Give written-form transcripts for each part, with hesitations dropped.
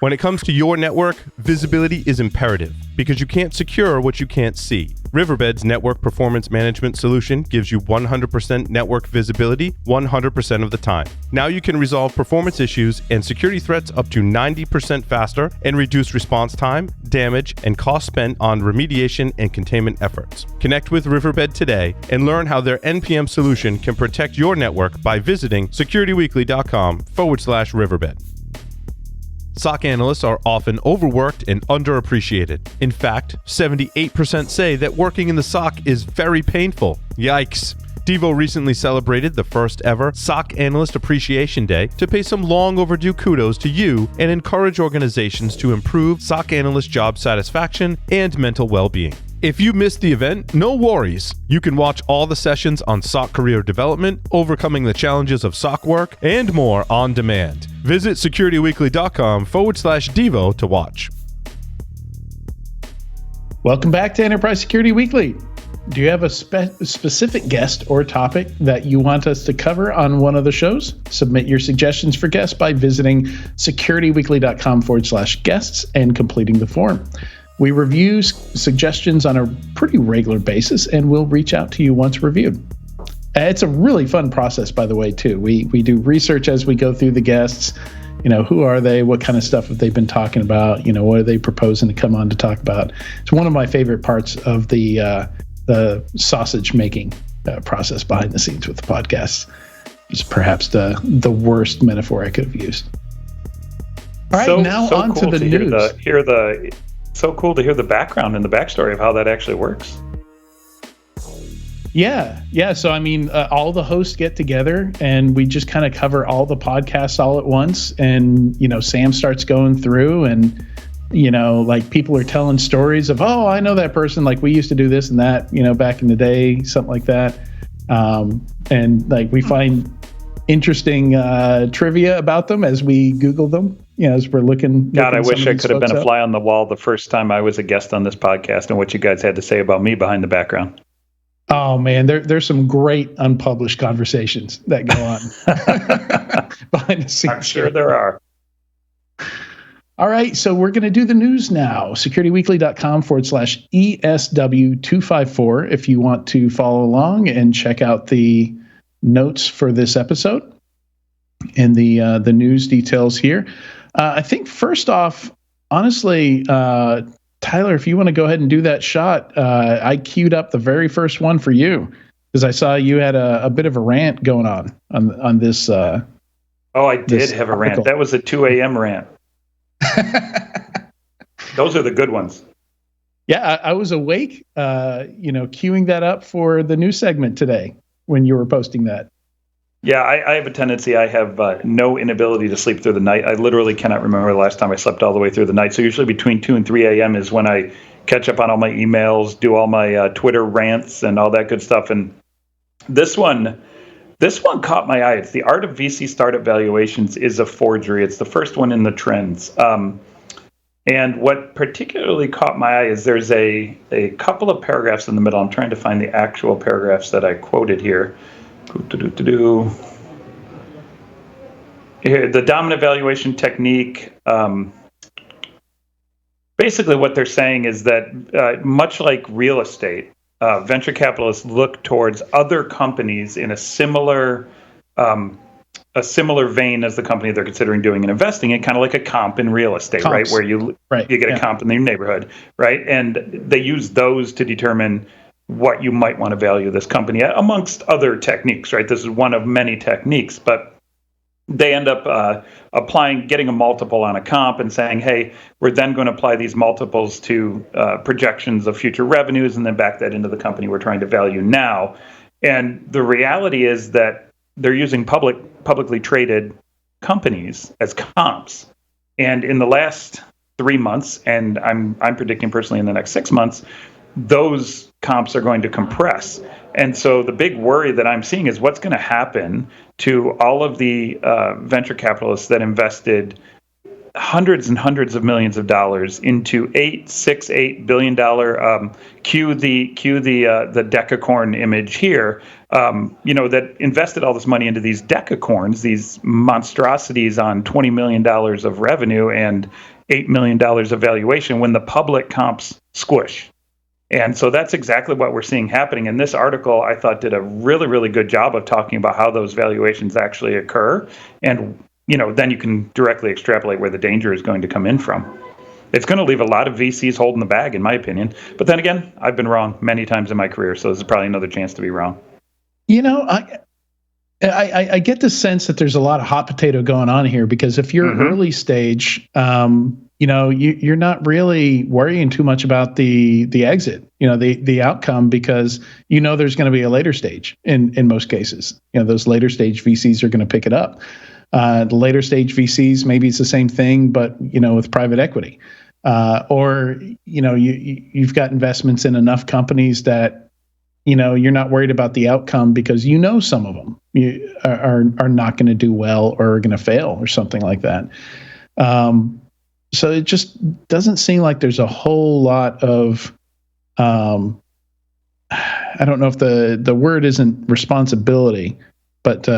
When it comes to your network, visibility is imperative because you can't secure what you can't see. Riverbed's network performance management solution gives you 100% network visibility 100% of the time. Now you can resolve performance issues and security threats up to 90% faster and reduce response time, damage, and cost spent on remediation and containment efforts. Connect with Riverbed today and learn how their NPM solution can protect your network by visiting securityweekly.com/Riverbed. SOC analysts are often overworked and underappreciated. In fact, 78% say that working in the SOC is very painful. Yikes. Devo recently celebrated the first ever SOC Analyst Appreciation Day to pay some long overdue kudos to you and encourage organizations to improve SOC analyst job satisfaction and mental well-being. If you missed the event, no worries. You can watch all the sessions on SOC career development, overcoming the challenges of SOC work, and more on demand. Visit securityweekly.com/Devo to watch. Welcome back to Enterprise Security Weekly. Do you have a specific guest or topic that you want us to cover on one of the shows? Submit your suggestions for guests by visiting securityweekly.com/guests and completing the form. We review suggestions on a pretty regular basis, and we'll reach out to you once reviewed. It's a really fun process, by the way, too. We do research as we go through the guests. Who are they? What kind of stuff have they been talking about? What are they proposing to come on to talk about? It's one of my favorite parts of the sausage making process behind the scenes with the podcasts. It's perhaps the worst metaphor I could have used. All right, now on to the news. So cool to hear the background and the backstory of how that actually works. Yeah. So, all the hosts get together and we just kind of cover all the podcasts all at once. And, Sam starts going through and, people are telling stories of, oh, I know that person. Like we used to do this and that, back in the day, something like that. And we find interesting trivia about them as we Google them. As we're looking. God, I wish I could have been a fly on the wall the first time I was a guest on this podcast and what you guys had to say about me behind the background. Oh man, there's some great unpublished conversations that go on behind the scenes. I'm sure there are. All right, so we're going to do the news now. securityweekly.com/ESW254 if you want to follow along and check out the notes for this episode and the news details here. I think first off, honestly, Tyler, if you want to go ahead and do that shot, I queued up the very first one for you because I saw you had a bit of a rant going on this. I did have a rant. That was a 2 a.m. rant. Those are the good ones. Yeah, I was awake, queuing that up for the news segment today when you were posting that. Yeah, I have a tendency. I have no inability to sleep through the night. I literally cannot remember the last time I slept all the way through the night. So usually between 2 and 3 a.m. is when I catch up on all my emails, do all my Twitter rants and all that good stuff. And this one caught my eye. It's The Art of VC Startup Valuations is a Forgery. It's the first one in the trends. And what particularly caught my eye is there's a couple of paragraphs in the middle. I'm trying to find the actual paragraphs that I quoted here. Here, the dominant valuation technique. Basically, what they're saying is that much like real estate, venture capitalists look towards other companies in a similar vein as the company they're considering doing and investing in, kind of like a comp in real estate, right? Where you get a comp in your neighborhood, right? And they use those to determine what you might want to value this company at, amongst other techniques, right? This is one of many techniques, but they end up getting a multiple on a comp and saying, hey, we're then going to apply these multiples to projections of future revenues and then back that into the company we're trying to value now. And the reality is that they're using publicly traded companies as comps. And in the last 3 months, and I'm predicting personally in the next 6 months, those comps are going to compress. And so the big worry that I'm seeing is what's going to happen to all of the venture capitalists that invested hundreds and hundreds of millions of dollars into $8 billion. Cue the decacorn image here. That invested all this money into these decacorns, these monstrosities on $20 million of revenue and $8 million of valuation when the public comps squish. And so that's exactly what we're seeing happening. And this article, I thought, did a really, really good job of talking about how those valuations actually occur. And then you can directly extrapolate where the danger is going to come in from. It's going to leave a lot of VCs holding the bag, in my opinion. But then again, I've been wrong many times in my career, so this is probably another chance to be wrong. I get the sense that there's a lot of hot potato going on here, because if you're early stage, you're not really worrying too much about the exit, the outcome, because there's going to be a later stage in most cases. Those later stage VCs are going to pick it up. The later stage VCs, maybe it's the same thing, but with private equity, or you've got investments in enough companies that you're not worried about the outcome, because some of them are not going to do well or are going to fail or something like that. So it just doesn't seem like there's a whole lot of I don't know if the word isn't responsibility, but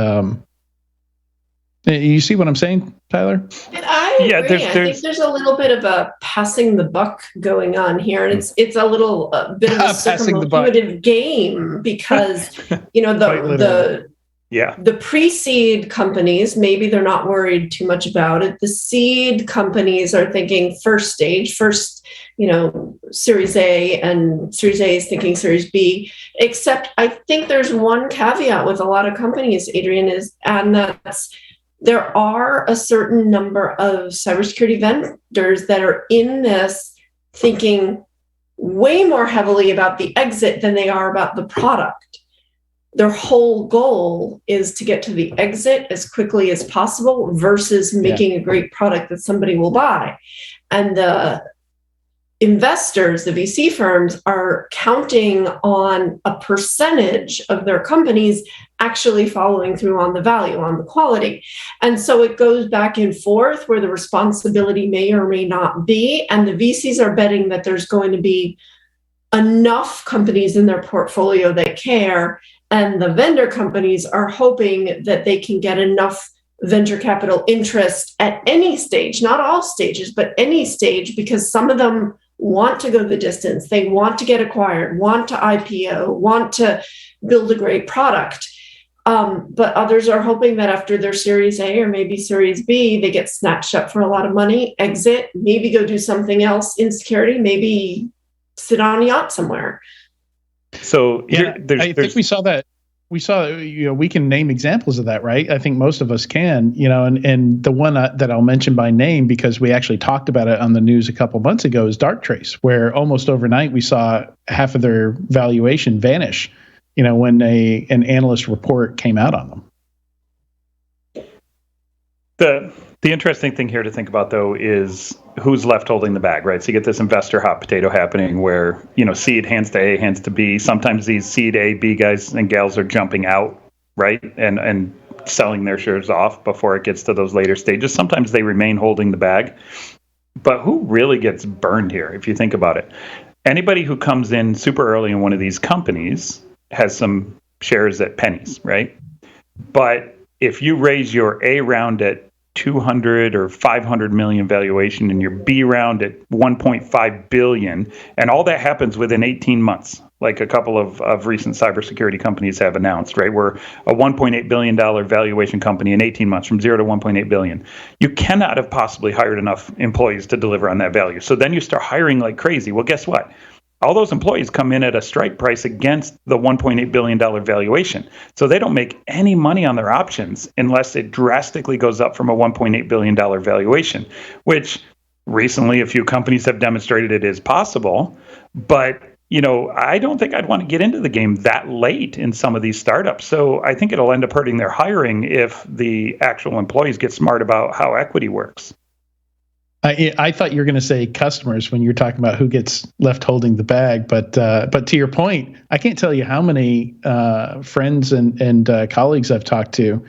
you see what I'm saying, Tyler? I agree. I think there's a little bit of a passing the buck going on here, and it's a little bit of a circumventive game, because the pre-seed companies, maybe they're not worried too much about it. The seed companies are thinking first stage, Series A, and Series A is thinking Series B. Except I think there's one caveat with a lot of companies, Adrian, and that's there are a certain number of cybersecurity vendors that are in this thinking way more heavily about the exit than they are about the product. Their whole goal is to get to the exit as quickly as possible versus making a great product that somebody will buy. And the investors, the VC firms, are counting on a percentage of their companies actually following through on the value, on the quality. And so it goes back and forth where the responsibility may or may not be. And the VCs are betting that there's going to be enough companies in their portfolio that care. And the vendor companies are hoping that they can get enough venture capital interest at any stage, not all stages, but any stage, because some of them want to go the distance. They want to get acquired, want to IPO, want to build a great product. But others are hoping that after their Series A or maybe Series B, they get snatched up for a lot of money, exit, maybe go do something else in security, maybe sit on a yacht somewhere. So I think we saw that. We saw, we can name examples of that, right? I think most of us can, and the one that I'll mention by name, because we actually talked about it on the news a couple months ago, is Darktrace, where almost overnight we saw half of their valuation vanish, when an analyst report came out on them. The interesting thing here to think about, though, is who's left holding the bag, right? So you get this investor hot potato happening where, seed hands to A, hands to B. Sometimes these seed A, B guys and gals are jumping out, right? And selling their shares off before it gets to those later stages. Sometimes they remain holding the bag. But who really gets burned here, if you think about it? Anybody who comes in super early in one of these companies has some shares at pennies, right? But if you raise your A round at 200 or 500 million valuation and your B round at 1.5 billion, and all that happens within 18 months, like a couple of recent cybersecurity companies have announced, right? We're a $1.8 billion valuation company in 18 months, from 0 to 1.8 billion. You cannot have possibly hired enough employees to deliver on that value. So then you start hiring like crazy. Well, guess what? All those employees come in at a strike price against the $1.8 billion valuation. So they don't make any money on their options unless it drastically goes up from a $1.8 billion valuation, which recently a few companies have demonstrated it is possible. But, I don't think I'd want to get into the game that late in some of these startups. So I think it'll end up hurting their hiring if the actual employees get smart about how equity works. I thought you were going to say customers when you're talking about who gets left holding the bag, but to your point, I can't tell you how many friends and colleagues I've talked to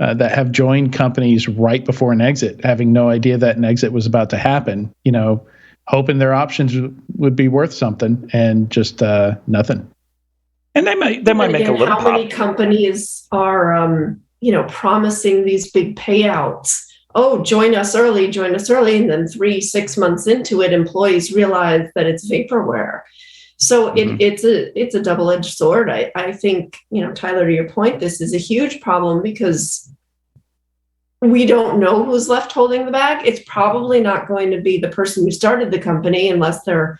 that have joined companies right before an exit, having no idea that an exit was about to happen, hoping their options would be worth something, and just nothing. And they might make a little pop. How many companies are, promising these big payouts? Oh, join us early. And then 3-6 months into it, employees realize that it's vaporware. So it's a double-edged sword. I think, Tyler, to your point, this is a huge problem because we don't know who's left holding the bag. It's probably not going to be the person who started the company unless they're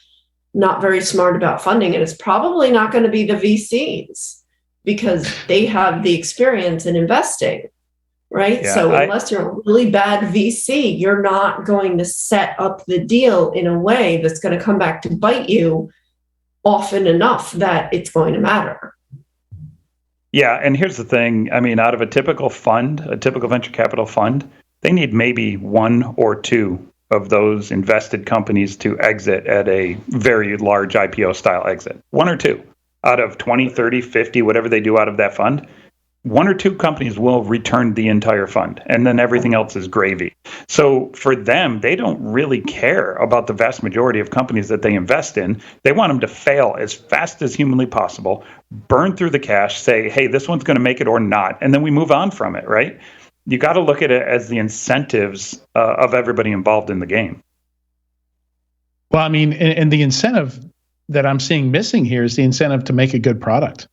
not very smart about funding. And it's probably not going to be the VCs because they have the experience in investing, right? Yeah, so unless you're a really bad VC, you're not going to set up the deal in a way that's going to come back to bite you often enough that it's going to matter. Yeah, and here's the thing. I mean, out of a typical venture capital fund, they need maybe 1 or 2 of those invested companies to exit at a very large IPO style exit. 1 or 2 out of 20, 30, 50, whatever they do out of that fund. 1 or 2 companies will return the entire fund, and then everything else is gravy. So for them, they don't really care about the vast majority of companies that they invest in. They want them to fail as fast as humanly possible, burn through the cash, say, hey, this one's going to make it or not, and then we move on from it, right? You got to look at it as the incentives of everybody involved in the game. Well, I mean, and the incentive that I'm seeing missing here is the incentive to make a good product.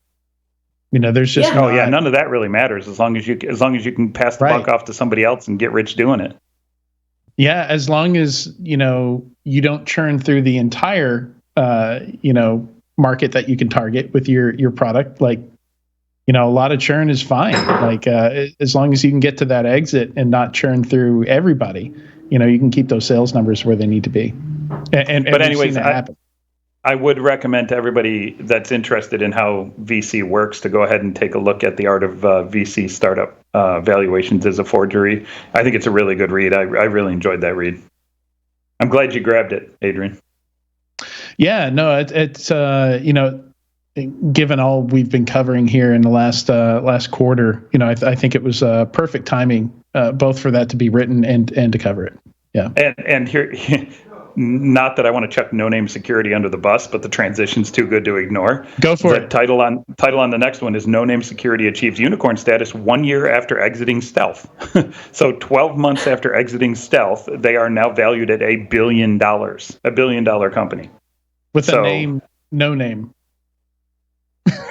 There's just none of that really matters as long as you can pass the buck off to somebody else and get rich doing it. Yeah, as long as you don't churn through the entire market that you can target with your product. Like, a lot of churn is fine. Like as long as you can get to that exit and not churn through everybody, you can keep those sales numbers where they need to be. But anyways, I would recommend to everybody that's interested in how VC works to go ahead and take a look at The Art of VC Startup Valuations is a Forgery. I think it's a really good read. I really enjoyed that read. I'm glad you grabbed it, Adrian. Yeah, no, it's given all we've been covering here in the last quarter, I think it was perfect timing, both for that to be written and to cover it. Yeah. And here, not that I want to chuck Noname Security under the bus, but the transition's too good to ignore. Go for it. Title on the next one is Noname Security achieves unicorn status 1 year after exiting stealth. So 12 months after exiting stealth, they are now valued at $1 billion, $1 billion company. With a name, no name.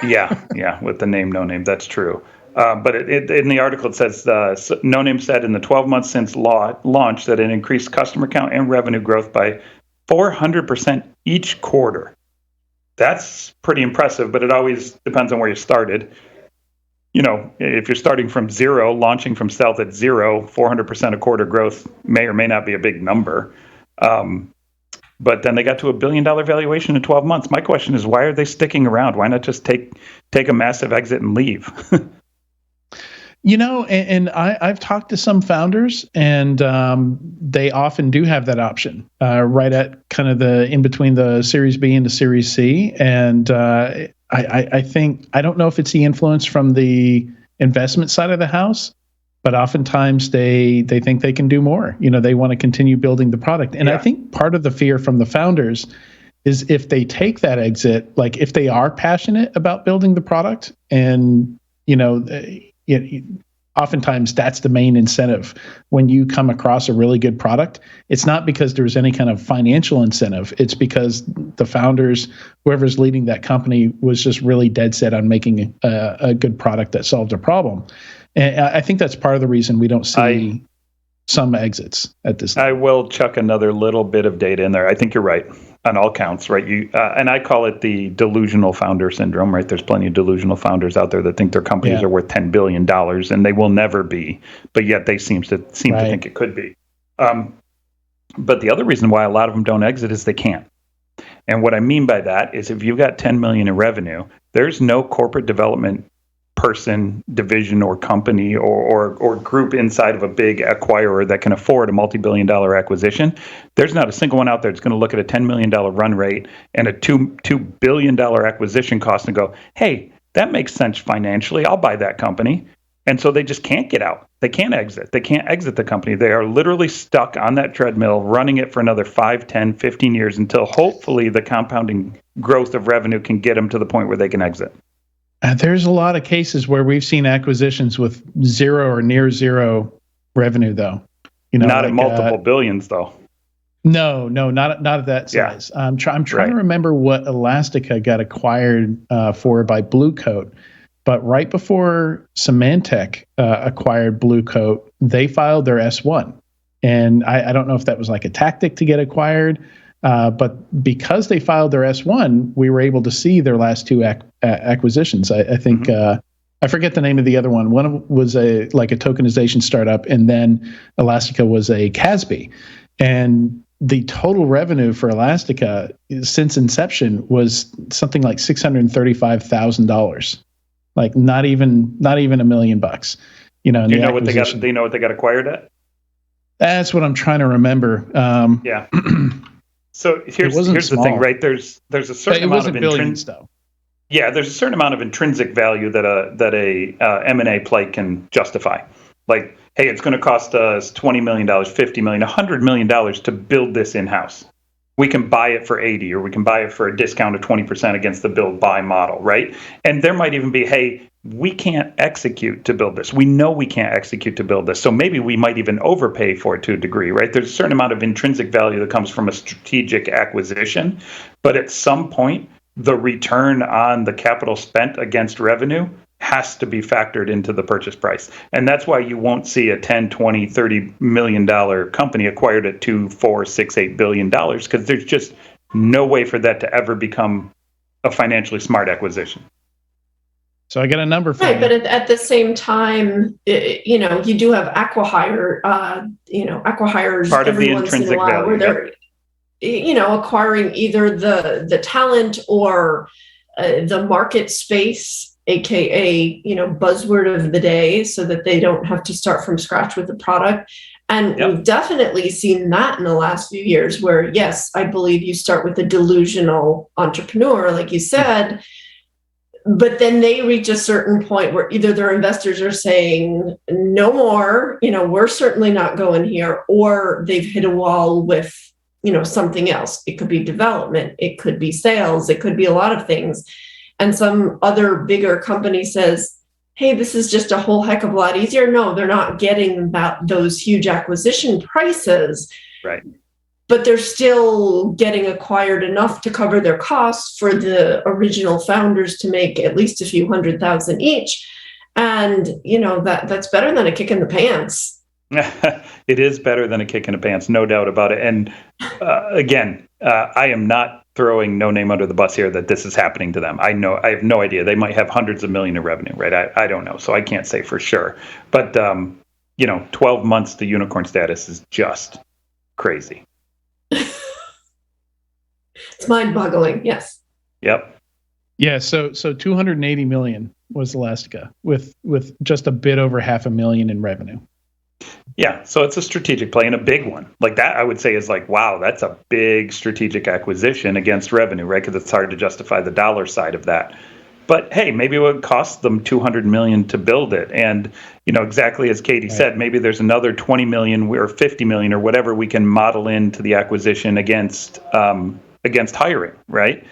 Yeah, with the name Noname, that's true. But in the article, it says Noname said in the 12 months since launch that it increased customer count and revenue growth by 400% each quarter. That's pretty impressive, but it always depends on where you started. If you're starting from zero, launching from stealth at 0, 400% a quarter growth may or may not be a big number. But then they got to $1 billion valuation in 12 months. My question is, why are they sticking around? Why not just take a massive exit and leave? And I've talked to some founders, and they often do have that option right at kind of the in between the Series B and the Series C. And I think, I don't know if it's the influence from the investment side of the house, but oftentimes they think they can do more. They want to continue building the product. And I think part of the fear from the founders is if they take that exit, like if they are passionate about building the product, and oftentimes that's the main incentive when you come across a really good product. It's not because there's any kind of financial incentive. It's because the founders, whoever's leading that company, was just really dead set on making a good product that solved a problem. And I think that's part of the reason we don't see some exits at this time. I will chuck another little bit of data in there. I think you're right on all counts, right? And I call it the delusional founder syndrome, right? There's plenty of delusional founders out there that think their companies are worth $10 billion, and they will never be, but yet they seem to think it could be. But the other reason why a lot of them don't exit is they can't. And what I mean by that is if you've got $10 million in revenue, there's no corporate development person, division, or company or group inside of a big acquirer that can afford a multi-billion-dollar acquisition. There's not a single one out there that's going to look at a $10 million run rate and a $2 billion acquisition cost and go, hey, that makes sense financially. I'll buy that company. And so they just can't get out. They can't exit. They can't exit the company. They are literally stuck on that treadmill, running it for another 5, 10, 15 years until hopefully the compounding growth of revenue can get them to the point where they can exit. There's a lot of cases where we've seen acquisitions with zero or near zero revenue, though. Not at multiple billions, though. No, not at that size. Yeah. I'm trying to remember what Elastica got acquired for by Blue Coat. But right before Symantec acquired Blue Coat, they filed their S1. And I don't know if that was like a tactic to get acquired, but because they filed their S1, we were able to see their last two acquisitions. I think I forget the name of the other one. One was a tokenization startup, and then Elastica was a CASB. And the total revenue for Elastica since inception was something like $635,000. Like not even $1 million. Do you know what they got? Do you know what they got acquired at? That's what I'm trying to remember. Yeah. So here's the thing, right? There's a certain amount of intrinsic. Yeah, there's a certain amount of intrinsic value that a M&A play can justify. Like, hey, it's going to cost us $20 million, $50 million, $100 million to build this in-house. We can buy it for 80, or we can buy it for a discount of 20% against the build-buy model, right? And there might even be, hey, we can't execute to build this. We know we can't execute to build this. So maybe we might even overpay for it to a degree, right? There's a certain amount of intrinsic value that comes from a strategic acquisition. But at some point, the return on the capital spent against revenue has to be factored into the purchase price. And that's why you won't see a 10, 20, $30 million company acquired at $2, $4, $6, $8 billion, because there's just no way for that to ever become a financially smart acquisition. So I got a number for you. But at the same time, you do have acquihire, acquihires part of every the once intrinsic in a while value, where they're, acquiring either the talent or the market space, aka buzzword of the day, so that they don't have to start from scratch with the product. And we've definitely seen that in the last few years where, yes, I believe you start with a delusional entrepreneur, like you said, but then they reach a certain point where either their investors are saying, no more, we're certainly not going here, or they've hit a wall with, something else. It could be development, it could be sales, it could be a lot of things. And some other bigger company says, hey, this is just a whole heck of a lot easier. No, they're not getting those huge acquisition prices. Right. But they're still getting acquired enough to cover their costs for the original founders to make at least a few $100,000 each. And, that's better than a kick in the pants. It is better than a kick in the pants, no doubt about it. And again, I am not throwing Noname under the bus here that this is happening to them. I have no idea. They might have hundreds of millions of revenue, right? I don't know. So I can't say for sure. But, 12 months to unicorn status is just crazy. It's mind-boggling, yes. Yep. Yeah, so 280 million was Elastica with just a bit over $500,000 in revenue. Yeah, so it's a strategic play and a big one. Like that, I would say is like, wow, that's a big strategic acquisition against revenue, right? Because it's hard to justify the dollar side of that. But hey, maybe it would cost them $200 million to build it. And, exactly as Katie said, maybe there's another 20 million or 50 million or whatever we can model into the acquisition against hiring, right?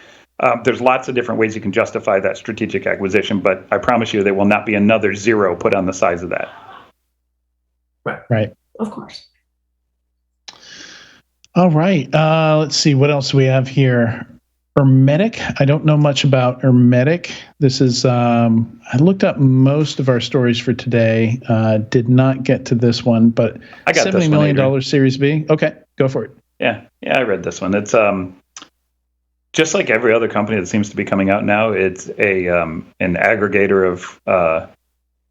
There's lots of different ways you can justify that strategic acquisition, but I promise you there will not be another zero put on the size of that. Right. Of course. All right. Let's see what else we have here. Hermetic. I don't know much about Hermetic. This is, I looked up most of our stories for today. Did not get to this one, but I got $70 million Series B. Okay, go for it. Yeah, I read this one. It's just like every other company that seems to be coming out now. It's an aggregator of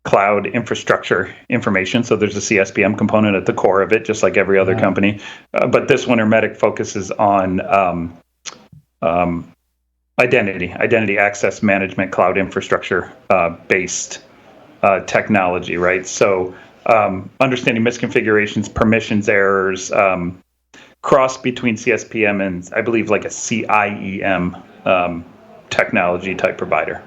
cloud infrastructure information. So there's a CSPM component at the core of it, just like every other company. But this one, Hermetic, focuses on identity access management, cloud infrastructure based technology, right? So understanding misconfigurations, permissions errors, cross between CSPM and I believe like a CIEM technology type provider.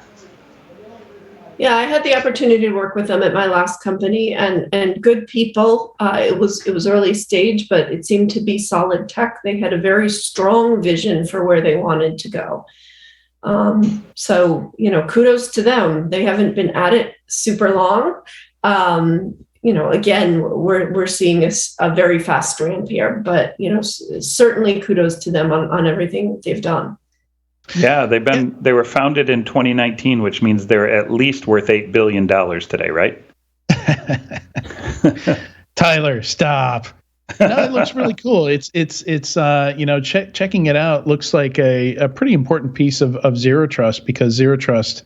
Yeah, I had the opportunity to work with them at my last company, and good people. It was early stage, but it seemed to be solid tech. They had a very strong vision for where they wanted to go. So kudos to them. They haven't been at it super long. Again, we're seeing a very fast ramp here, but certainly kudos to them on everything that they've done. Yeah, they were founded in 2019, which means they're at least worth $8 billion today, right? Tyler, stop. No, it looks really cool. It's checking it out looks like a pretty important piece of Zero Trust, because Zero Trust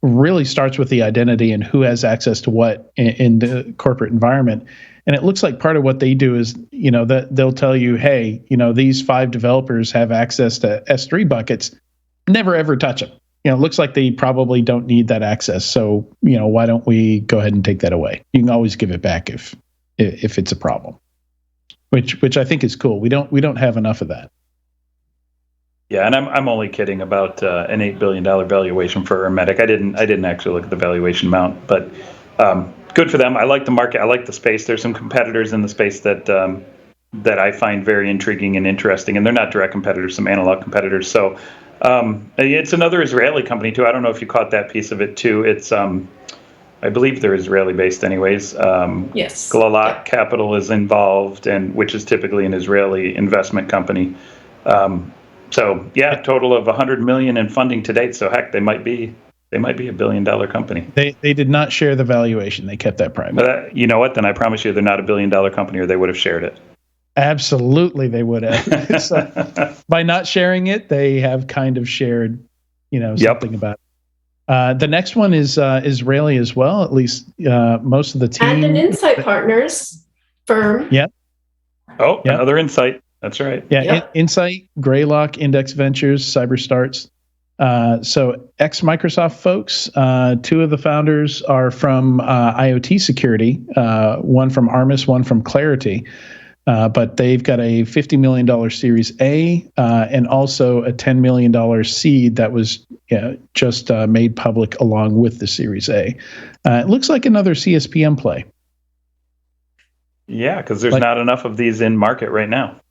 really starts with the identity and who has access to what in the corporate environment. And it looks like part of what they do is, that they'll tell you, hey, these 5 developers have access to S3 buckets. Never, ever touch them. It looks like they probably don't need that access. So, why don't we go ahead and take that away? You can always give it back if it's a problem, which I think is cool. We don't have enough of that. Yeah, and I'm only kidding about an $8 billion valuation for Hermetic. I didn't actually look at the valuation amount, but good for them. I like the market. I like the space. There's some competitors in the space that I find very intriguing and interesting, and they're not direct competitors, some analog competitors. So it's another Israeli company too. I don't know if you caught that piece of it too. It's I believe they're Israeli based anyways. Yes. Glalat Capital is involved, and which is typically an Israeli investment company. So yeah, total of 100 million in funding to date. So heck, they might be a $1 billion company. They did not share the valuation. They kept that private. You know what? Then I promise you they're not a $1 billion company, or they would have shared it. Absolutely, they would have. So, by not sharing it, they have kind of shared, something about it. The next one is Israeli as well. At least most of the team. And an Insight Partners firm. Yeah. Oh, yep. Another Insight. That's right. Yeah, yep. Insight, Greylock, Index Ventures, CyberStarts. So ex-Microsoft folks, 2 of the founders are from IoT security, one from Armis, one from Clarity. But they've got a $50 million Series A and also a $10 million seed that was just made public along with the Series A. It looks like another CSPM play. Yeah, because there's not enough of these in market right now.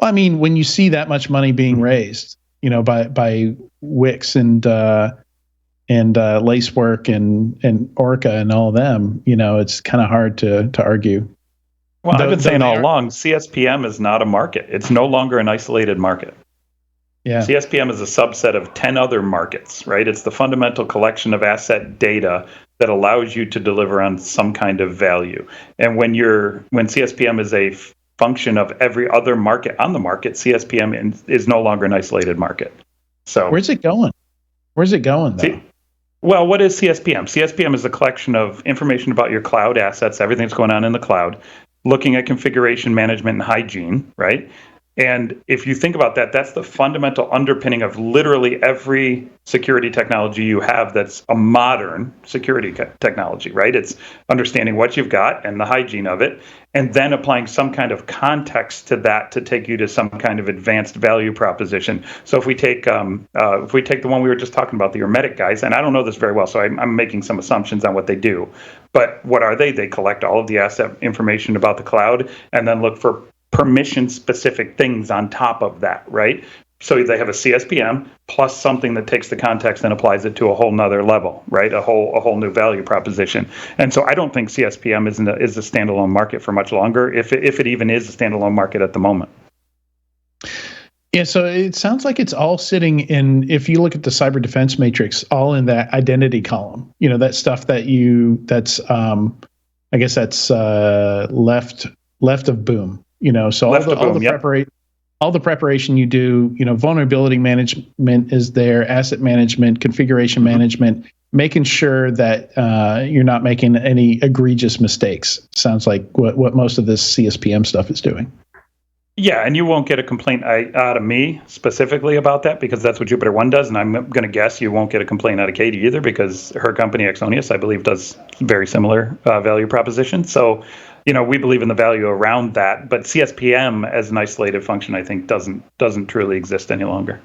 I mean, when you see that much money being raised, by Wix and Lacework and Orca and all of them, it's kind of hard to argue. Well, I've been saying all along, CSPM is not a market. It's no longer an isolated market. Yeah. CSPM is a subset of 10 other markets, right? It's the fundamental collection of asset data that allows you to deliver on some kind of value. And when CSPM is a function of every other market on the market, CSPM is no longer an isolated market. So where's it going? Though? Well, what is CSPM? CSPM is a collection of information about your cloud assets, everything's going on in the cloud, looking at configuration management and hygiene, right? And if you think about that, that's the fundamental underpinning of literally every security technology you have that's a modern security technology, right? It's understanding what you've got and the hygiene of it, and then applying some kind of context to that to take you to some kind of advanced value proposition. So if we take the one we were just talking about, the Hermetic guys, and I don't know this very well, so I'm making some assumptions on what they do. But what are they? They collect all of the asset information about the cloud and then look for permission-specific things on top of that, right? So they have a CSPM plus something that takes the context and applies it to a whole nother level, right? A whole new value proposition. And so I don't think CSPM is a standalone market for much longer, if it even is a standalone market at the moment. Yeah, so it sounds like it's all sitting in, if you look at the cyber defense matrix, all in that identity column. That stuff that's I guess that's left of boom. So all the preparation you do, vulnerability management is there, asset management, configuration management, making sure that you're not making any egregious mistakes. Sounds like what most of this CSPM stuff is doing. Yeah, and you won't get a complaint out of me specifically about that, because that's what Jupiter One does, and I'm going to guess you won't get a complaint out of Katie either, because her company Exonius, I believe, does very similar value proposition. So, we believe in the value around that, but CSPM as an isolated function, I think, doesn't truly exist any longer.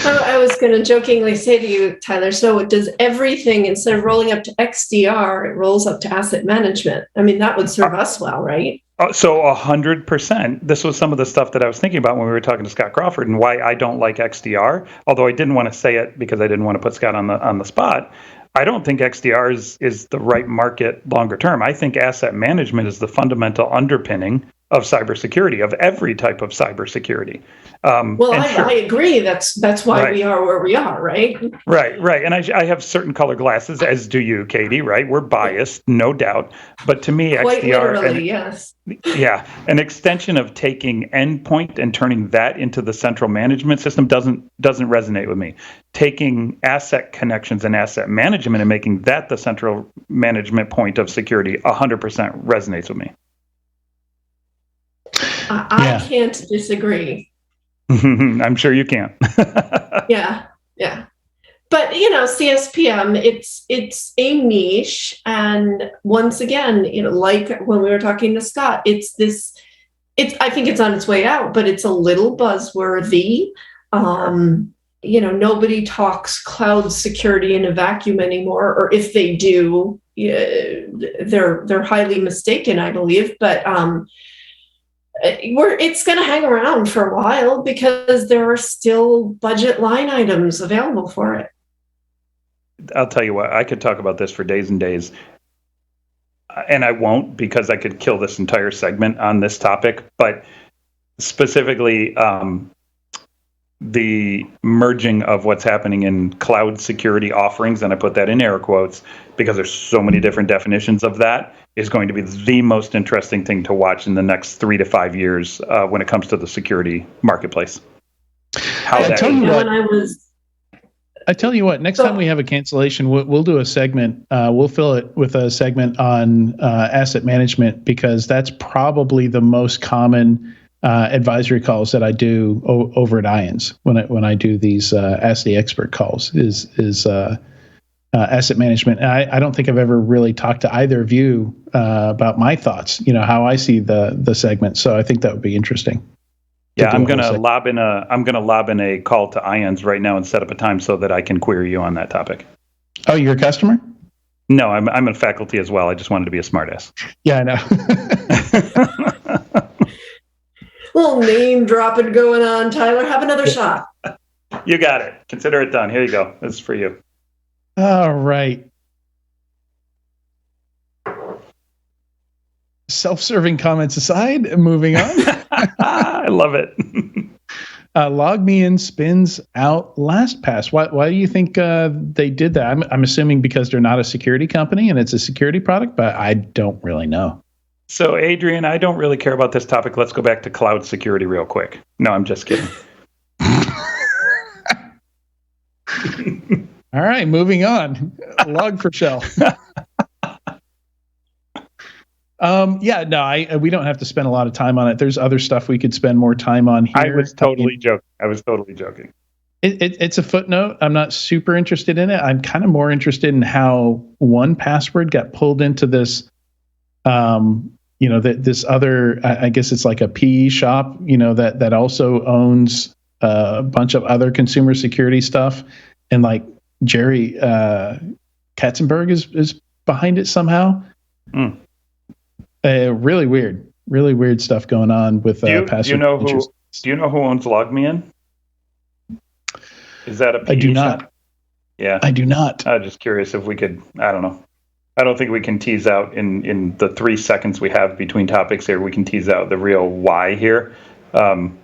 I was going to jokingly say to you, Tyler, so does everything, instead of rolling up to XDR, it rolls up to asset management? I mean, that would serve us well, right? So 100%. This was some of the stuff that I was thinking about when we were talking to Scott Crawford and why I don't like XDR, although I didn't want to say it because I didn't want to put Scott on the spot. I don't think XDR is the right market longer term. I think asset management is the fundamental underpinning of cybersecurity, of every type of cybersecurity. I agree. That's why we are where we are, right? Right. And I have certain color glasses, as do you, Katie, right? We're biased, no doubt. But to me, quite XDR... literally, yes. Yeah. An extension of taking endpoint and turning that into the central management system doesn't resonate with me. Taking asset connections and asset management and making that the central management point of security 100% resonates with me. I can't disagree. I'm sure you can. Yeah. But CSPM, it's a niche, and once again, like when we were talking to Scott, I think it's on its way out, but it's a little buzzworthy. Nobody talks cloud security in a vacuum anymore, or if they do, they're highly mistaken, I believe. But it's going to hang around for a while because there are still budget line items available for it. I'll tell you what, I could talk about this for days and days, and I won't because I could kill this entire segment on this topic, but specifically the merging of what's happening in cloud security offerings, and I put that in air quotes because there's so many different definitions of that, is going to be the most interesting thing to watch in the next 3 to 5 years when it comes to the security marketplace. I tell you what, next time we have a cancellation, we'll do a segment. We'll fill it with a segment on asset management, because that's probably the most common advisory calls that I do over at IONS when I do these Ask the Expert calls is asset management. And I don't think I've ever really talked to either of you about my thoughts, how I see the segment. So I think that would be interesting. Yeah, I'm gonna lob in a call to IONS right now and set up a time so that I can query you on that topic. Oh, you're a customer? No, I'm a faculty as well. I just wanted to be a smartass. Yeah, I know. Little name dropping going on, Tyler. Have another shot. You got it. Consider it done. Here you go. This is for you. All right. Self-serving comments aside, moving on. I love it. LogMeIn spins out Lastpass. Why do you think they did that? I'm assuming because they're not a security company and it's a security product, but I don't really know. So, Adrian, I don't really care about this topic. Let's go back to cloud security real quick. No, I'm just kidding. All right, moving on. Log4Shell. We don't have to spend a lot of time on it. There's other stuff we could spend more time on here. I was totally joking. It's a footnote. I'm not super interested in it. I'm kind of more interested in how 1Password got pulled into this, this other, I guess it's like a PE shop, that also owns a bunch of other consumer security stuff. And like Jerry Katzenberg is behind it somehow. Mm. Really weird stuff going on with password. Do you know who owns LogMeIn? Is that a PE I do not. Shop? Yeah, I do not. I'm just curious if we could. I don't know. I don't think we can tease out in the 3 seconds we have between topics here. We can tease out the real why here. On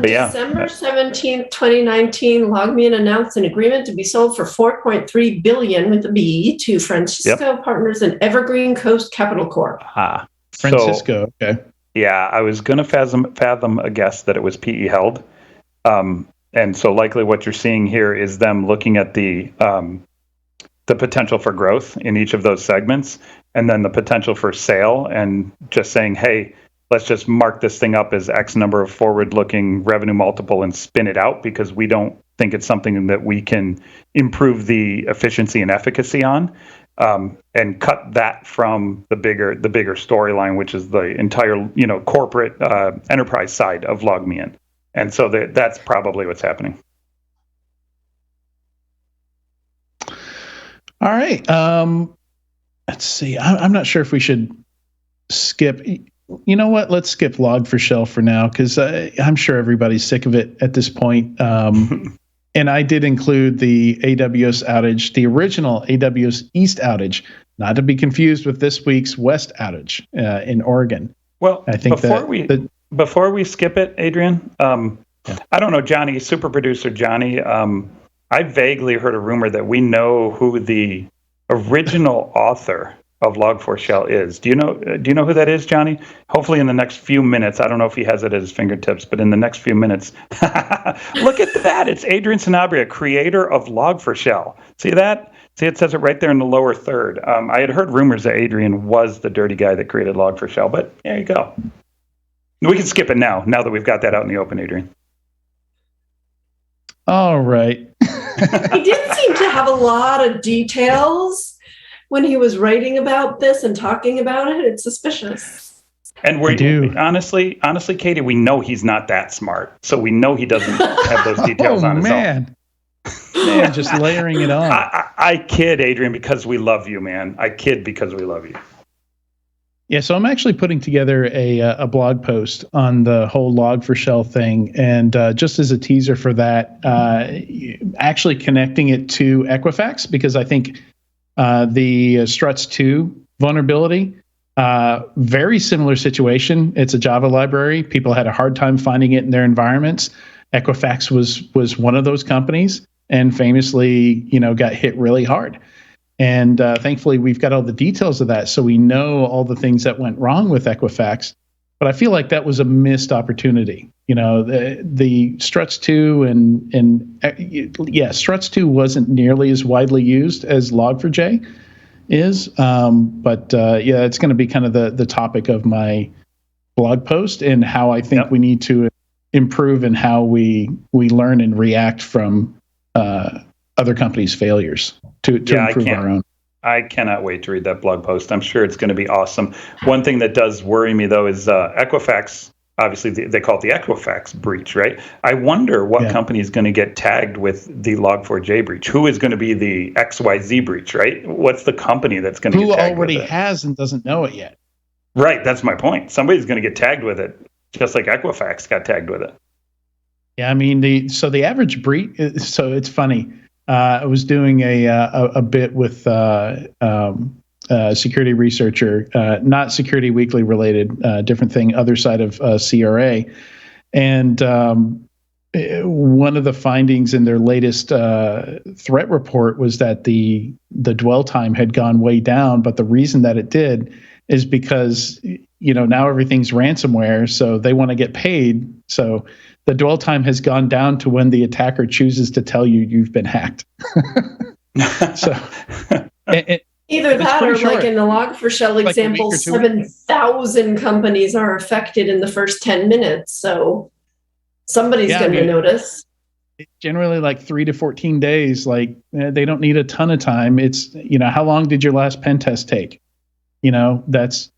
December 17th, 2019, LogMeIn announced an agreement to be sold for $4.3 billion with a B to Francisco Partners and Evergreen Coast Capital Corp. Francisco, okay. Yeah, I was going to fathom a guess that it was PE held. And so likely what you're seeing here is them looking at the potential for growth in each of those segments, and then the potential for sale, and just saying, hey, let's just mark this thing up as X number of forward-looking revenue multiple and spin it out because we don't think it's something that we can improve the efficiency and efficacy on, and cut that from the bigger storyline, which is the entire corporate enterprise side of LogMeIn. And so that's probably what's happening. All right. Let's see. I'm not sure if we should skip. You know what? Let's skip Log4Shell for now, because I'm sure everybody's sick of it at this point. And I did include the AWS outage, the original AWS East outage, not to be confused with this week's West outage in Oregon. Well, I think before we skip it, Adrian, I don't know, Johnny, super producer Johnny. I vaguely heard a rumor that we know who the original author of Log4Shell is. Do you know who that is, Johnny? Hopefully in the next few minutes. I don't know if he has it at his fingertips, but in the next few minutes. Look at that. It's Adrian Sanabria, creator of Log4Shell. See that? See, it says it right there in the lower third. I had heard rumors that Adrian was the dirty guy that created Log4Shell, but there you go. We can skip it now that we've got that out in the open, Adrian. All right. He didn't seem to have a lot of details when he was writing about this and talking about it. It's suspicious. And honestly, Katie, we know he's not that smart. So we know he doesn't have those details on his own. Man, just layering it on. I kid, Adrian, because we love you, man. I kid because we love you. Yeah, so I'm actually putting together a blog post on the whole Log4Shell thing, and just as a teaser for that, actually connecting it to Equifax, because I think the Struts 2 vulnerability, very similar situation. It's a Java library. People had a hard time finding it in their environments. Equifax was one of those companies, and famously, got hit really hard. And thankfully, we've got all the details of that, so we know all the things that went wrong with Equifax. But I feel like that was a missed opportunity. The Struts 2 and Struts 2 wasn't nearly as widely used as Log4j is. But it's going to be kind of the topic of my blog post, and how I think we need to improve in how we learn and react from other companies' failures to improve our own. I cannot wait to read that blog post. I'm sure it's going to be awesome. One thing that does worry me, though, is Equifax. Obviously, they call it the Equifax breach, right? I wonder what company is going to get tagged with the Log4j breach. Who is going to be the XYZ breach, right? What's the company that's going to get tagged with it? Who already has and doesn't know it yet. Right, that's my point. Somebody's going to get tagged with it, just like Equifax got tagged with it. Yeah, I mean, the average breach, so it's funny. I was doing a bit with security researcher, not Security Weekly related, different thing, other side of CRA. And one of the findings in their latest threat report was that the dwell time had gone way down. But the reason that it did is because, now everything's ransomware, so they want to get paid. So the dwell time has gone down to when the attacker chooses to tell you you've been hacked. So either that or short. Like in the Log4Shell example, 7,000 companies are affected in the first 10 minutes. So somebody's going to notice. It's generally like 3 to 14 days. Like they don't need a ton of time. It's, how long did your last pen test take? That's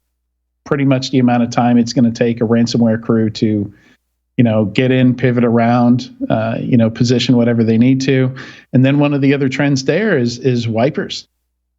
pretty much the amount of time it's going to take a ransomware crew to get in, pivot around, position whatever they need to. And then one of the other trends there is wipers.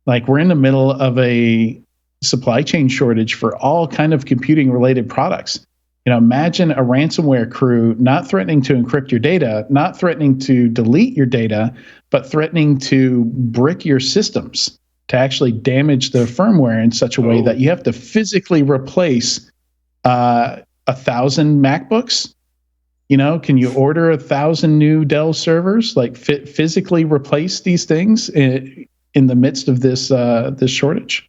Like we're in the middle of a supply chain shortage for all kind of computing related products. Imagine a ransomware crew not threatening to encrypt your data, not threatening to delete your data, but threatening to brick your systems to actually damage the firmware in such a way that you have to physically replace 1,000 MacBooks. Can you order 1,000 new Dell servers? Like physically replace these things in the midst of this shortage?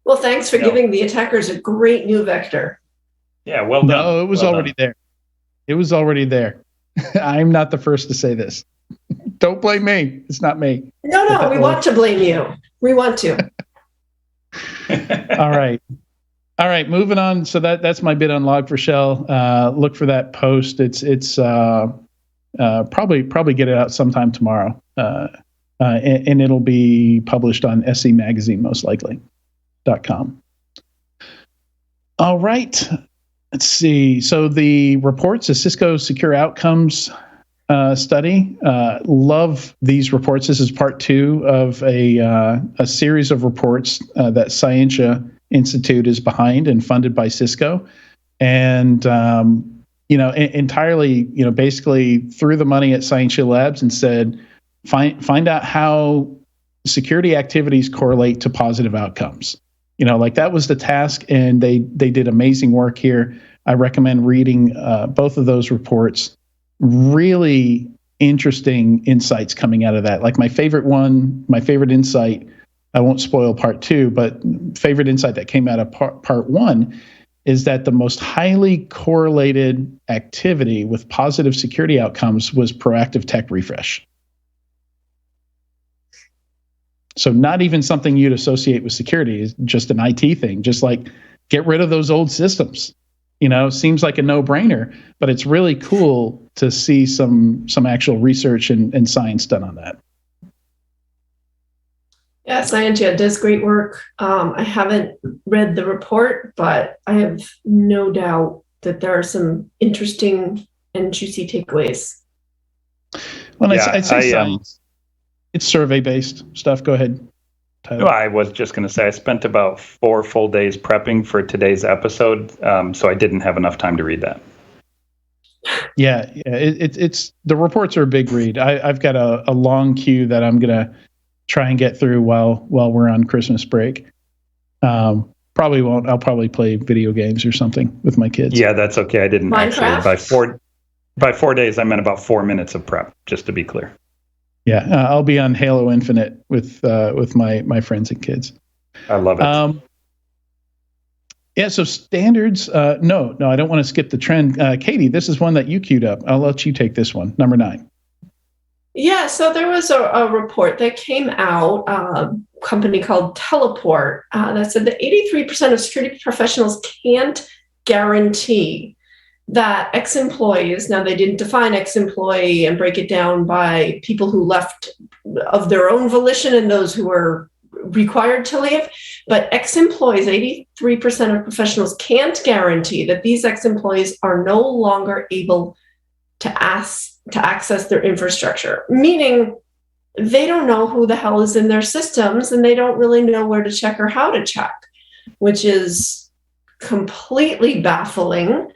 Well, thanks for giving the attackers a great new vector. Yeah, well done. No, it was already there. It was already there. I'm not the first to say this. Don't blame me. It's not me. No, we want to blame you. We want to. All right, moving on. So that's my bit on Log4Shell. Look for that post. It's probably get it out sometime tomorrow, and it'll be published on SE Magazine most likely .com. All right, let's see. So the reports, the Cisco Secure Outcomes study. Love these reports. This is part 2 of a series of reports that Scientia Institute is behind and funded by Cisco. And, entirely, basically threw the money at Scientia Labs and said, find out how security activities correlate to positive outcomes. That was the task, and they did amazing work here. I recommend reading both of those reports. Really interesting insights coming out of that. Like my favorite insight, I won't spoil part 2, but favorite insight that came out of part 1 is that the most highly correlated activity with positive security outcomes was proactive tech refresh. So not even something you'd associate with security, is just an IT thing. Just like get rid of those old systems. Seems like a no-brainer, but it's really cool to see some actual research and science done on that. Yeah, Scientia does great work. I haven't read the report, but I have no doubt that there are some interesting and juicy takeaways. Well, I'd say science. It's survey-based stuff. Go ahead, Tyler. Well, I was just going to say I spent about 4 full days prepping for today's episode, so I didn't have enough time to read that. Yeah, it's the reports are a big read. I've got a long queue that I'm going to try and get through while we're on Christmas break. Probably won't. I'll probably play video games or something with my kids. Yeah, that's okay. I didn't Minecraft? actually. By 4 days, I meant about 4 minutes of prep, just to be clear. Yeah, I'll be on Halo Infinite with my friends and kids. I love it. Yeah, so standards. No, I don't want to skip the trend. Katie, this is one that you queued up. I'll let you take this one, number 9. Yeah, so there was a report that came out, a company called Teleport, that said that 83% of security professionals can't guarantee that ex-employees, now they didn't define ex-employee and break it down by people who left of their own volition and those who were required to leave, but ex-employees, 83% of professionals can't guarantee that these ex-employees are no longer able to access their infrastructure, meaning they don't know who the hell is in their systems and they don't really know where to check or how to check, which is completely baffling.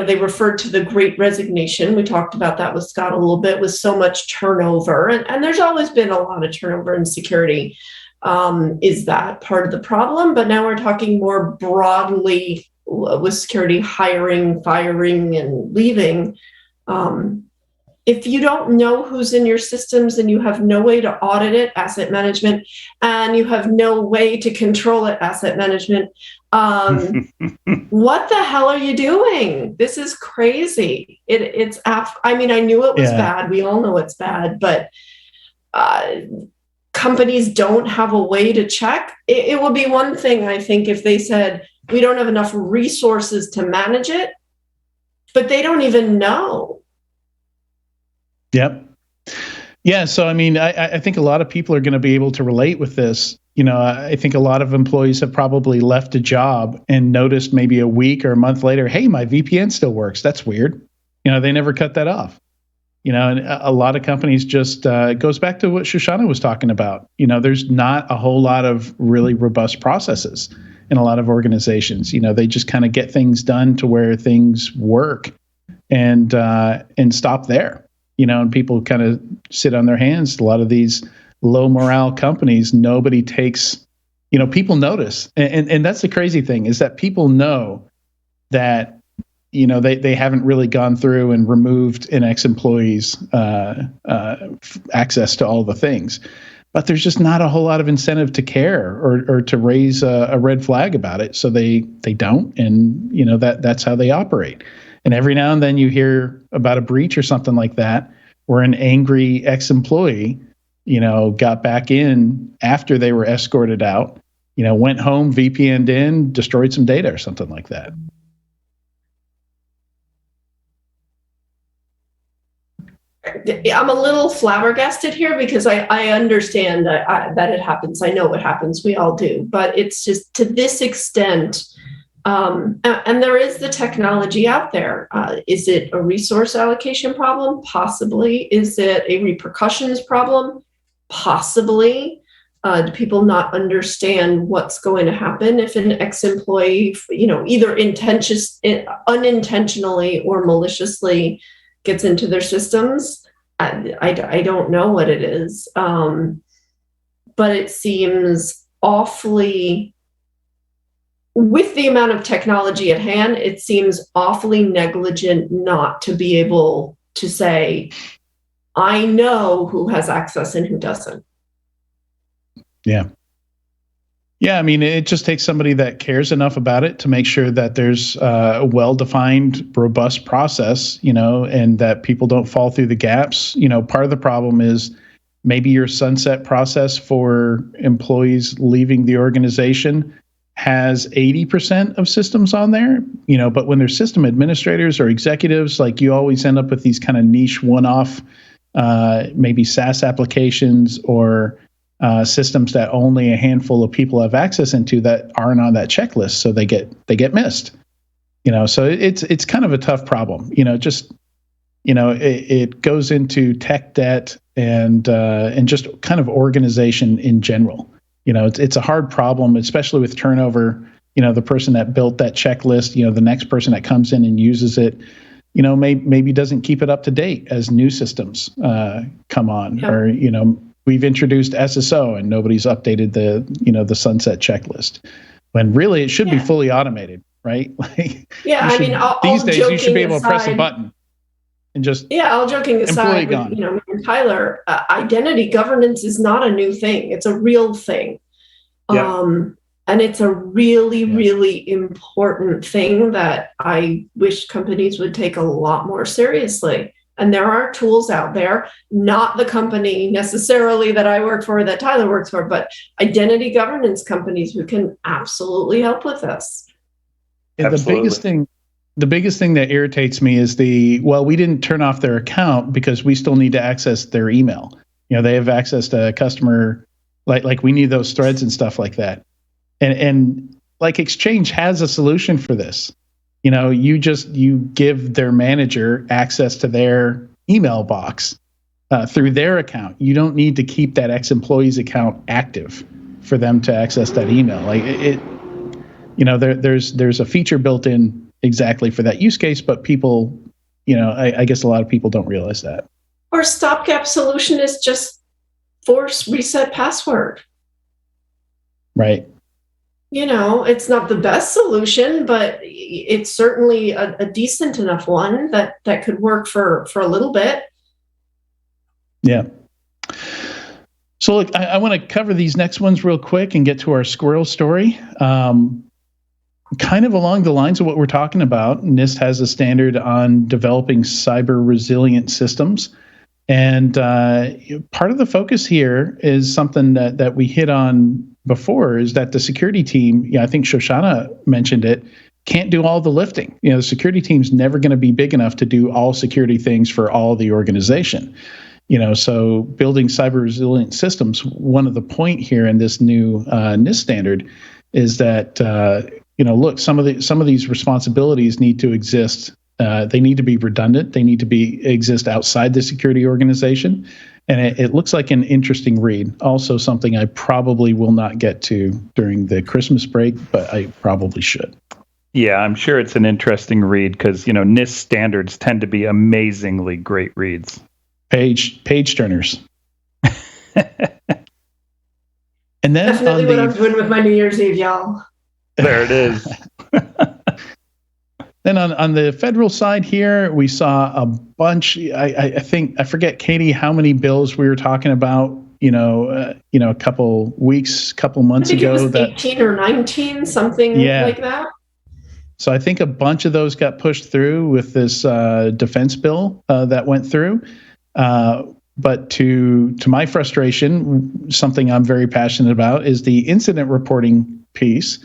They referred to the Great Resignation. We talked about that with Scott a little bit, with so much turnover. And there's always been a lot of turnover in security. Is that part of the problem? But now we're talking more broadly with security hiring, firing, and leaving. If you don't know who's in your systems and you have no way to audit it, asset management, and you have no way to control it, asset management, what the hell are you doing? This is crazy. I knew it was bad. We all know it's bad, but companies don't have a way to check. It would be one thing, I think, if they said, we don't have enough resources to manage it, but they don't even know. Yep. Yeah. So, I think a lot of people are going to be able to relate with this. I think a lot of employees have probably left a job and noticed maybe a week or a month later, hey, my VPN still works. That's weird. They never cut that off. And a lot of companies just, it goes back to what Shoshana was talking about. There's not a whole lot of really robust processes in a lot of organizations. They just kind of get things done to where things work and stop there. And people kind of sit on their hands. A lot of these low morale companies, nobody takes, people notice. And that's the crazy thing, is that people know that, they haven't really gone through and removed an ex-employee's access to all the things. But there's just not a whole lot of incentive to care or to raise a red flag about it. So they don't. And, that's how they operate. And every now and then you hear about a breach or something like that, where an angry ex-employee, got back in after they were escorted out, went home, VPN'd in, destroyed some data or something like that. I'm a little flabbergasted here because I understand that it happens. I know what happens. We all do. But it's just to this extent, And there is the technology out there. Is it a resource allocation problem? Possibly. Is it a repercussions problem? Possibly. Do people not understand what's going to happen if an ex-employee, either unintentionally or maliciously gets into their systems? I don't know what it is, but it seems awfully, with the amount of technology at hand, it seems awfully negligent not to be able to say, I know who has access and who doesn't. Yeah. Yeah, I mean, it just takes somebody that cares enough about it to make sure that there's a well-defined, robust process, and that people don't fall through the gaps. Part of the problem is maybe your sunset process for employees leaving the organization has 80% of systems on there, but when there's system administrators or executives, like, you always end up with these kind of niche one-off, maybe SaaS applications or systems that only a handful of people have access into that aren't on that checklist, so they get missed. So it's kind of a tough problem. It goes into tech debt and just kind of organization in general. It's a hard problem, especially with turnover. The person that built that checklist, the next person that comes in and uses it, maybe doesn't keep it up to date as new systems come on, yep. Or we've introduced SSO and nobody's updated the sunset checklist, when really it should be fully automated, right? These days you should be able to press a button and just all joking aside, me and Tyler, identity governance is not a new thing; it's a real thing, and it's a really, really important thing that I wish companies would take a lot more seriously. And there are tools out there, not the company necessarily that I work for, that Tyler works for, but identity governance companies who can absolutely help with this. Yeah, the biggest thing that irritates me is we didn't turn off their account because we still need to access their email. They have access to customer, like we need those threads and stuff like that. And like Exchange has a solution for this. You give their manager access to their email box through their account. You don't need to keep that ex-employee's account active for them to access that email. Like there's a feature built in exactly for that use case, but people, I guess a lot of people don't realize that. Or stopgap solution is just force reset password. Right. It's not the best solution, but it's certainly a decent enough one that could work for a little bit. Yeah. So look, I want to cover these next ones real quick and get to our squirrel story. Kind of along the lines of what we're talking about, NIST has a standard on developing cyber resilient systems. And part of the focus here is something that we hit on before, is that the security team, I think Shoshana mentioned it, can't do all the lifting. The security team's never going to be big enough to do all security things for all the organization. So building cyber resilient systems, one of the point here in this new NIST standard is that, look, some of these responsibilities need to exist. They need to be redundant. They need to exist outside the security organization. And it looks like an interesting read. Also something I probably will not get to during the Christmas break, but I probably should. Yeah, I'm sure it's an interesting read because, NIST standards tend to be amazingly great reads. Page turners. And then definitely what I'm doing with my New Year's Eve, y'all. There it is. Then on the federal side here, we saw a bunch. I forget, Katie, how many bills we were talking about. A couple months ago. It was 18 or 19, something like that. So I think a bunch of those got pushed through with this defense bill that went through. But to my frustration, something I'm very passionate about is the incident reporting piece.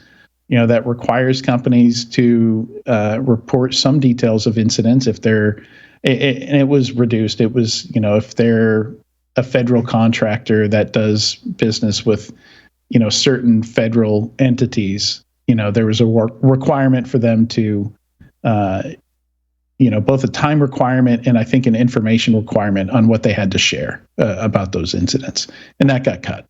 That requires companies to report some details of incidents if and it was reduced. It was, if they're a federal contractor that does business with, certain federal entities, there was a requirement for them to, both a time requirement and I think an information requirement on what they had to share about those incidents. And that got cut.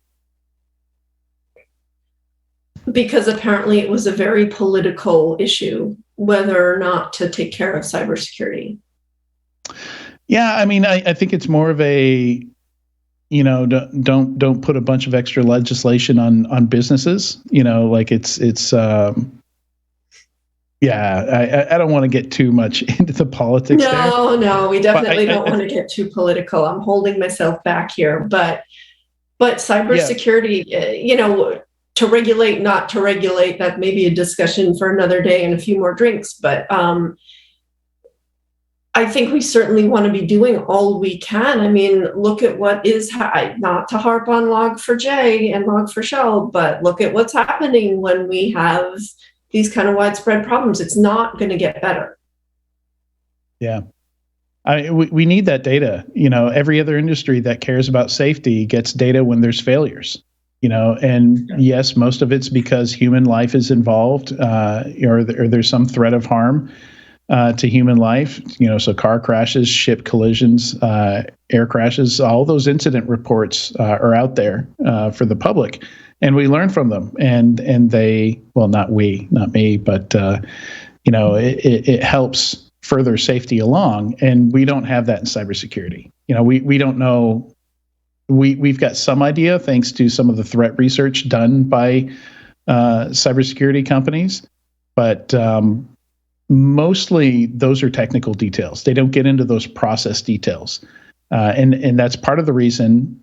Because apparently it was a very political issue, whether or not to take care of cybersecurity. Yeah, I mean, I think it's more of a, don't put a bunch of extra legislation on businesses. Like it's yeah, I don't want to get too much into the politics there. No, we definitely don't want to get too political. I'm holding myself back here, but cybersecurity, to regulate, not to regulate, that may be a discussion for another day and a few more drinks. But I think we certainly want to be doing all we can. I mean, look at what is, not to harp on Log4j and Log4Shell, but look at what's happening when we have these kind of widespread problems. It's not going to get better. Yeah. We need that data. Every other industry that cares about safety gets data when there's failures. And yes, most of it's because human life is involved, or there's some threat of harm to human life. So car crashes, ship collisions, air crashes, all those incident reports are out there for the public, and we learn from them. And they, well, not me, but it helps further safety along. And we don't have that in cybersecurity. We don't know. We've got some idea thanks to some of the threat research done by cybersecurity companies, but mostly those are technical details. They don't get into those process details, and that's part of the reason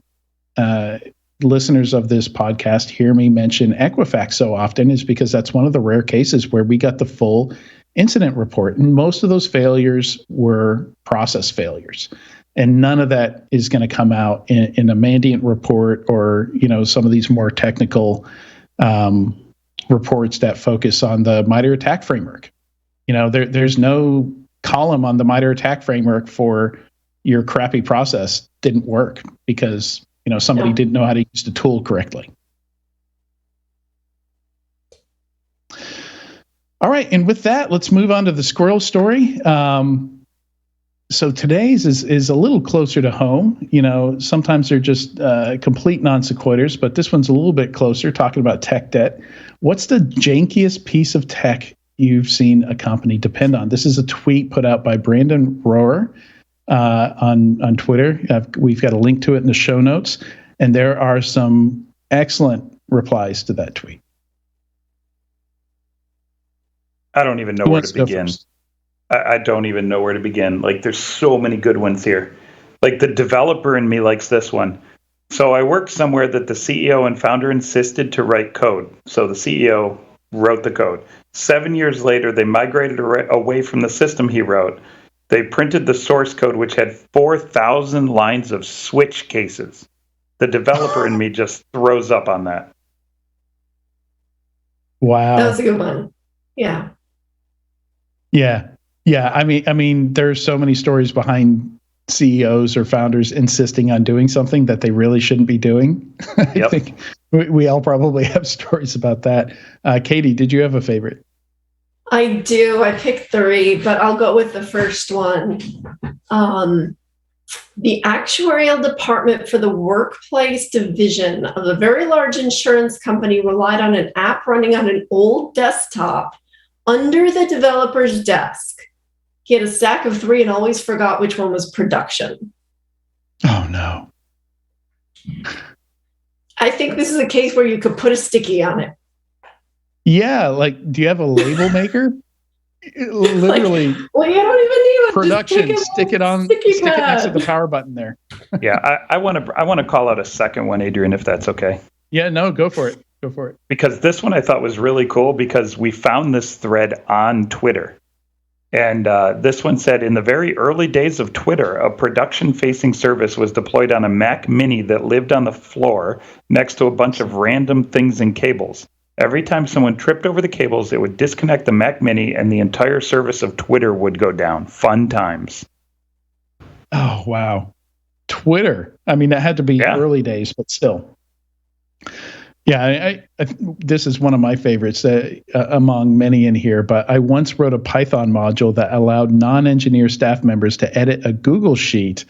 listeners of this podcast hear me mention Equifax so often, is because that's one of the rare cases where we got the full incident report, and most of those failures were process failures. And none of that is going to come out in a Mandiant report or, some of these more technical reports that focus on the MITRE ATT&CK framework. There's no column on the MITRE ATT&CK framework for your crappy process didn't work because, somebody didn't know how to use the tool correctly. All right. And with that, let's move on to the squirrel story. So today's is a little closer to home. Sometimes they're just complete non sequiturs, but this one's a little bit closer, talking about tech debt. What's the jankiest piece of tech you've seen a company depend on? This is a tweet put out by Brandon Rohrer on Twitter. We've got a link to it in the show notes, and there are some excellent replies to that tweet. I don't even know where to begin. I don't even know where to begin. Like, there's so many good ones here. Like, the developer in me likes this one. So I worked somewhere that the CEO and founder insisted to write code. So the CEO wrote the code. 7 years later, they migrated away from the system he wrote. They printed the source code, which had 4,000 lines of switch cases. The developer in me just throws up on that. Wow. That was a good one. Yeah. Yeah. Yeah, I mean, there's so many stories behind CEOs or founders insisting on doing something that they really shouldn't be doing. I think we all probably have stories about that. Katie, did you have a favorite? I do. I picked 3, but I'll go with the first one. The actuarial department for the workplace division of a very large insurance company relied on an app running on an old desktop under the developer's desk. He had a stack of 3 and always forgot which one was production. Oh, no. I think this is a case where you could put a sticky on it. Yeah, like, do you have a label maker? Literally. Well, you don't even need one. Production, stick it next to the power button there. Yeah, I want to call out a second one, Adrian, if that's okay. Yeah, no, go for it. Go for it. Because this one I thought was really cool because we found this thread on Twitter. And this one said, in the very early days of Twitter, a production-facing service was deployed on a Mac Mini that lived on the floor next to a bunch of random things and cables. Every time someone tripped over the cables, it would disconnect the Mac Mini and the entire service of Twitter would go down. Fun times. Oh, wow. Twitter. I mean, that had to be early days, but still. Yeah, this is one of my favorites among many in here, but I once wrote a Python module that allowed non-engineer staff members to edit a Google Sheet,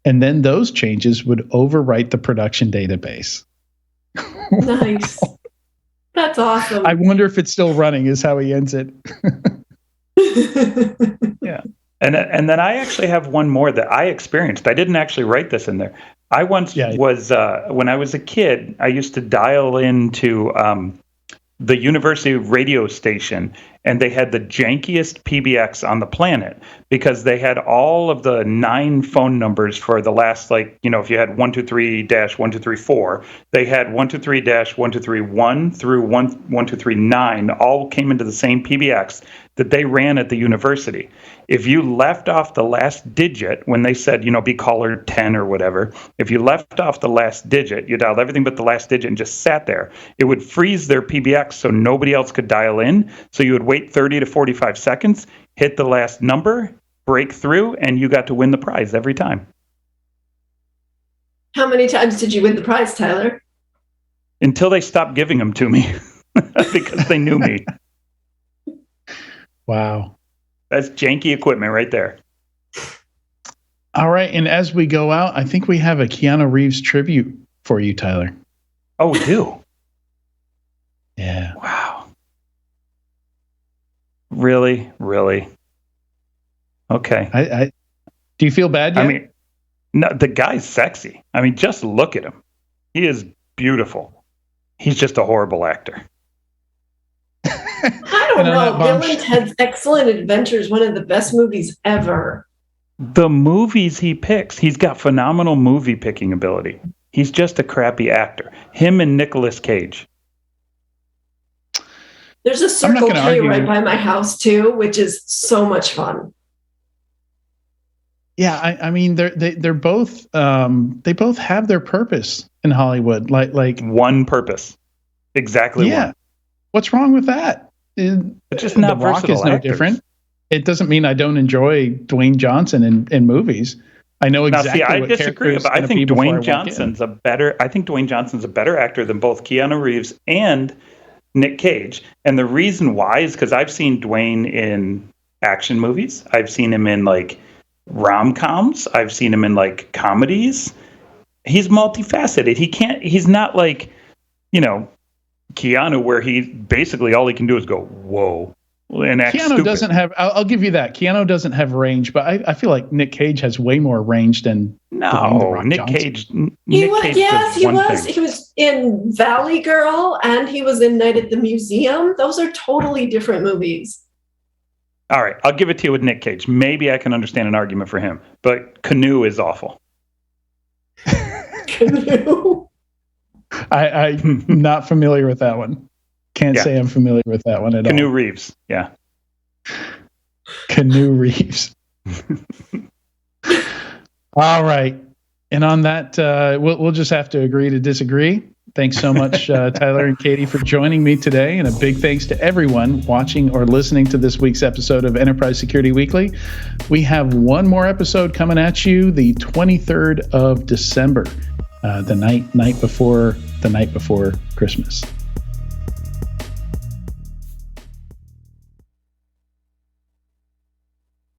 and then those changes would overwrite the production database. Nice. That's awesome. I wonder if it's still running, is how he ends it. Yeah. And then I actually have one more that I experienced. I didn't actually write this in there. I once was, when I was a kid, I used to dial into the university radio station, and they had the jankiest PBX on the planet because they had all of the 9 phone numbers for the last, if you had 123-1234, they had 123-1231 through 1239 all came into the same PBX that they ran at the university. If you left off the last digit when they said, be caller 10 or whatever, if you left off the last digit, you dialed everything but the last digit and just sat there, it would freeze their PBX so nobody else could dial in. So you would wait 30 to 45 seconds, hit the last number, break through, and you got to win the prize every time. How many times did you win the prize, Tyler? Until they stopped giving them to me because they knew me. Wow. That's janky equipment right there. All right. And as we go out, I think we have a Keanu Reeves tribute for you, Tyler. Oh, we do? Yeah. Wow. Really? Really? Okay. Do you feel bad yet? I mean, no, the guy's sexy. I mean, just look at him. He is beautiful. He's just a horrible actor. I don't know. Bill and Ted's Excellent Adventure is one of the best movies ever. The movies he picks, he's got phenomenal movie picking ability. He's just a crappy actor. Him and Nicolas Cage. There's a Circle K right by my house too, which is so much fun. Yeah, I mean they're both they both have their purpose in Hollywood. Like one purpose, exactly. Yeah, one. What's wrong with that? It's just not The Rock is no different. It doesn't mean I don't enjoy Dwayne Johnson in movies. I know exactly. Now, see, I disagree, but I think Dwayne Johnson's a better. I think Dwayne Johnson's a better actor than both Keanu Reeves and Nick Cage. And the reason why is because I've seen Dwayne in action movies. I've seen him in rom-coms. I've seen him in comedies. He's multifaceted. He's not Keanu, where he basically all he can do is go, whoa. And act Keanu stupid. Doesn't have, I'll give you that. Keanu doesn't have range, but I feel like Nick Cage has way more range than Nick Cage. He was in Valley Girl and he was in Night at the Museum. Those are totally different movies. All right, I'll give it to you with Nick Cage. Maybe I can understand an argument for him, but Canoe is awful. Canoe? I'm not familiar with that one. Can't say I'm familiar with that one at all. Keanu Reeves, yeah. Keanu Reeves. All right. And on that, we'll just have to agree to disagree. Thanks so much, Tyler and Katie, for joining me today. And a big thanks to everyone watching or listening to this week's episode of Enterprise Security Weekly. We have one more episode coming at you the 23rd of December, the night before Christmas.